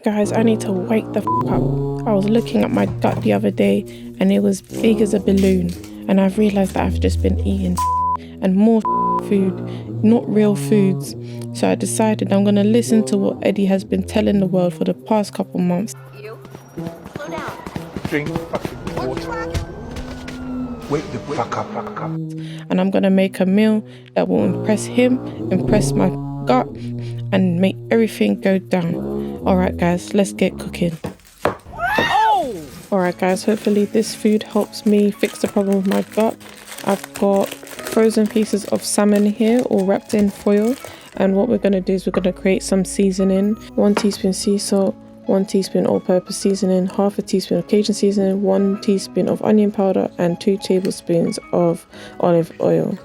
Guys, I need to wake the up. I was looking at my gut the other day and it was big as a balloon, and I've realised that I've just been eating and more food, not real foods. So I decided I'm going to listen to what Eddie has been telling the world for the past couple months. You, slow down. Drink fucking water. Wake the fuck up. And I'm going to make a meal that will impress him, impress my gut, and make everything go down. Alright guys, let's get cooking. Alright guys, hopefully this food helps me fix the problem with my gut. I've got frozen pieces of salmon here, all wrapped in foil. And what we're going to do is we're going to create some seasoning. 1 teaspoon sea salt, 1 teaspoon all-purpose seasoning, half a teaspoon of Cajun seasoning, 1 teaspoon of onion powder, and 2 tablespoons of olive oil.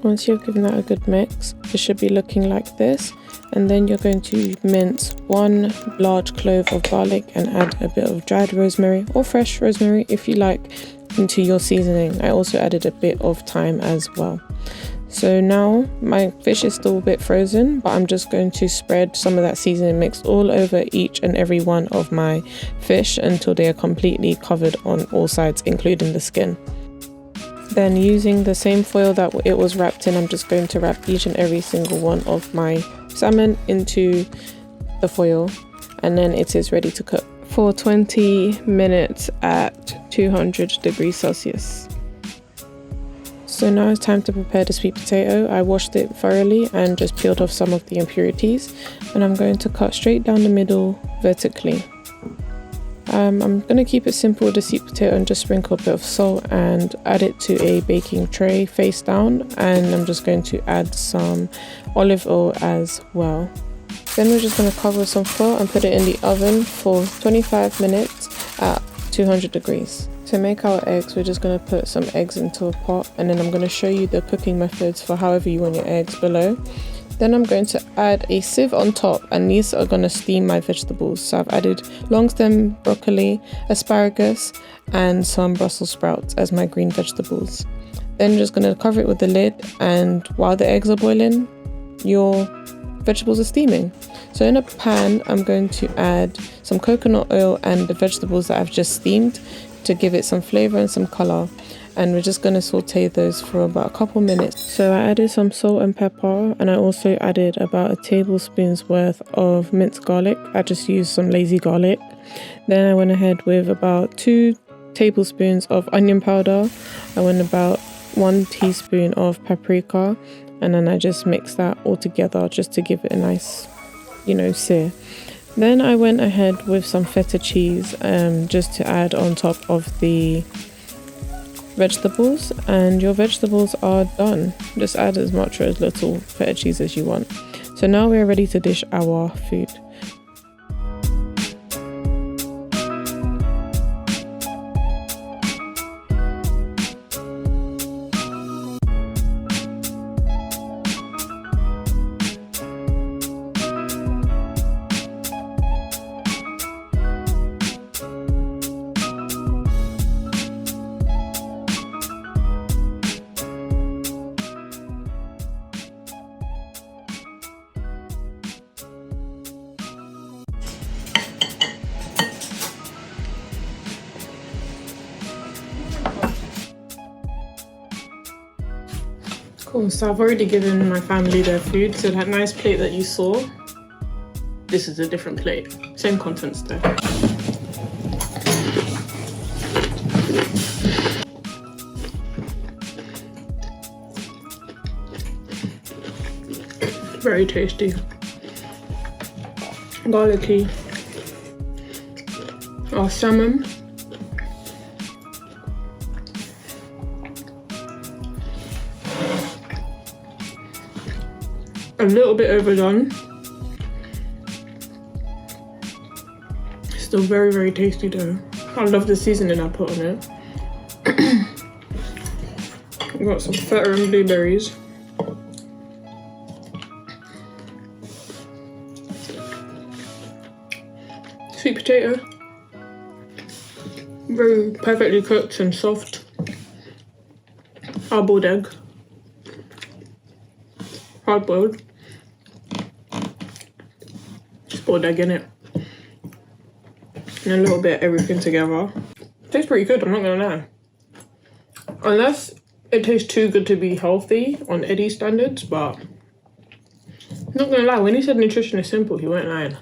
Once you've given that a good mix, it should be looking like this. And then you're going to mince 1 large clove of garlic and add a bit of dried rosemary or fresh rosemary if you like into your seasoning. I also added a bit of thyme as well. So now my fish is still a bit frozen, but I'm just going to spread some of that seasoning mix all over each and every one of my fish until they are completely covered on all sides, including the skin. Then using the same foil that it was wrapped in, I'm just going to wrap each and every single one of my salmon into the foil, and then it is ready to cook for 20 minutes at 200 degrees Celsius. So now it's time to prepare the sweet potato. I washed it thoroughly and just peeled off some of the impurities, and I'm going to cut straight down the middle vertically. I'm going to keep it simple with the sweet potato and just sprinkle a bit of salt and add it to a baking tray face down, and I'm just going to add some olive oil as well. Then we're just going to cover with some foil and put it in the oven for 25 minutes at 200 degrees. To make our eggs, we're just going to put some eggs into a pot, and then I'm going to show you the cooking methods for however you want your eggs below. Then I'm going to add a sieve on top, and these are going to steam my vegetables. So I've added long stem broccoli, asparagus, and some Brussels sprouts as my green vegetables. Then just going to cover it with the lid, and while the eggs are boiling, your vegetables are steaming. So in a pan, I'm going to add some coconut oil and the vegetables that I've just steamed to give it some flavor and some color. And we're just going to saute those for about a couple minutes. So I added some salt and pepper, and I also added about a tablespoon's worth of minced garlic. I just used some lazy garlic. Then I went ahead with about 2 tablespoons of onion powder. I went about 1 teaspoon of paprika, and then I just mixed that all together just to give it a nice, sear. Then I went ahead with some feta cheese just to add on top of the vegetables, and your vegetables are done. Just add as much or as little feta cheese as you want. So now we're ready to dish our food. Cool, so I've already given my family their food. So that nice plate that you saw, this is a different plate. Same contents though. Very tasty. Garlicky. Our salmon. A little bit overdone. Still very, very tasty though. I love the seasoning I put on it. I've got some feta and blueberries. Sweet potato. Very perfectly cooked and soft. Hard-boiled egg. Hard-boiled. Just boiled egg in it. and a little bit of everything together. Tastes pretty good, I'm not gonna lie. Unless it tastes too good to be healthy on Eddie's standards, but I'm not gonna lie, when he said nutrition is simple, he weren't lying.